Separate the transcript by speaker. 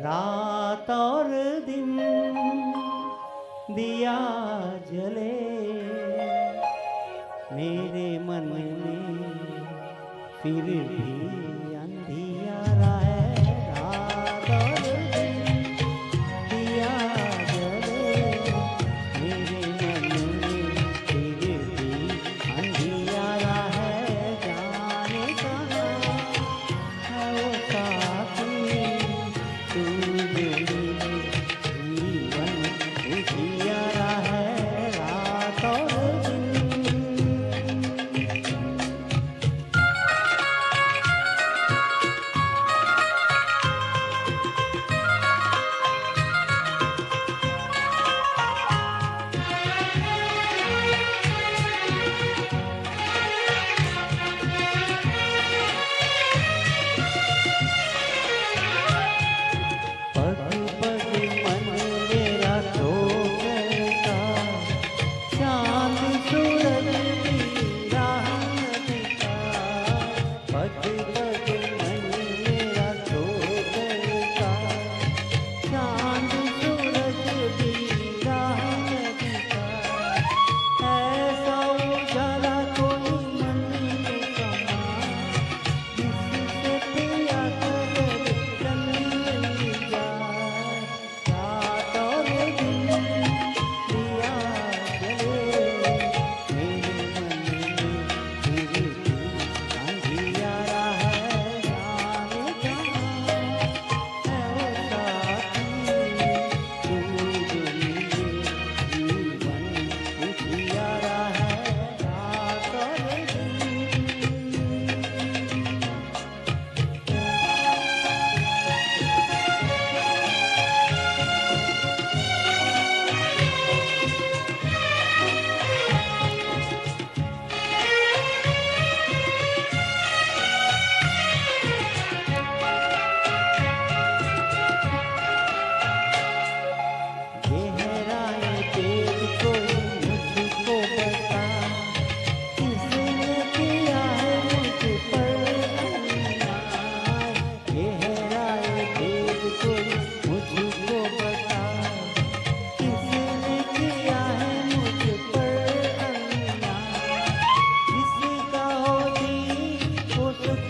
Speaker 1: रात और दिन दिया जले मेरे मन में फिर भी अंधियारा है। रात और दिन दिया जले मेरे मन में फिर भी अंधियारा है। जाने कहाँ है वो साथी तू मेरे जीवन उजियारा है। रात और दिन पग पग मन मेरा ठोकता चांद सूरज की राह दिखा। पग पग मन मेरा ठोकता चांद सूरज की राह दिखा। ऐसा उजाला कोई मन में समा जिससे पिया कर चली जाए। रात और दिन दिया जले मेरे मन में फिर भी अंधियारा है। जाने कहाँ है वो साथी तू जो मेरे जीवन उजियारा है। रात और दिन गहराए पेट कोई मुझको बता किसने किया है मुझ पर अन्याय। गहराए पेट कोई मुझको बता किसने किया है मुझ पर अन्याय। किसका हो दी वो सुख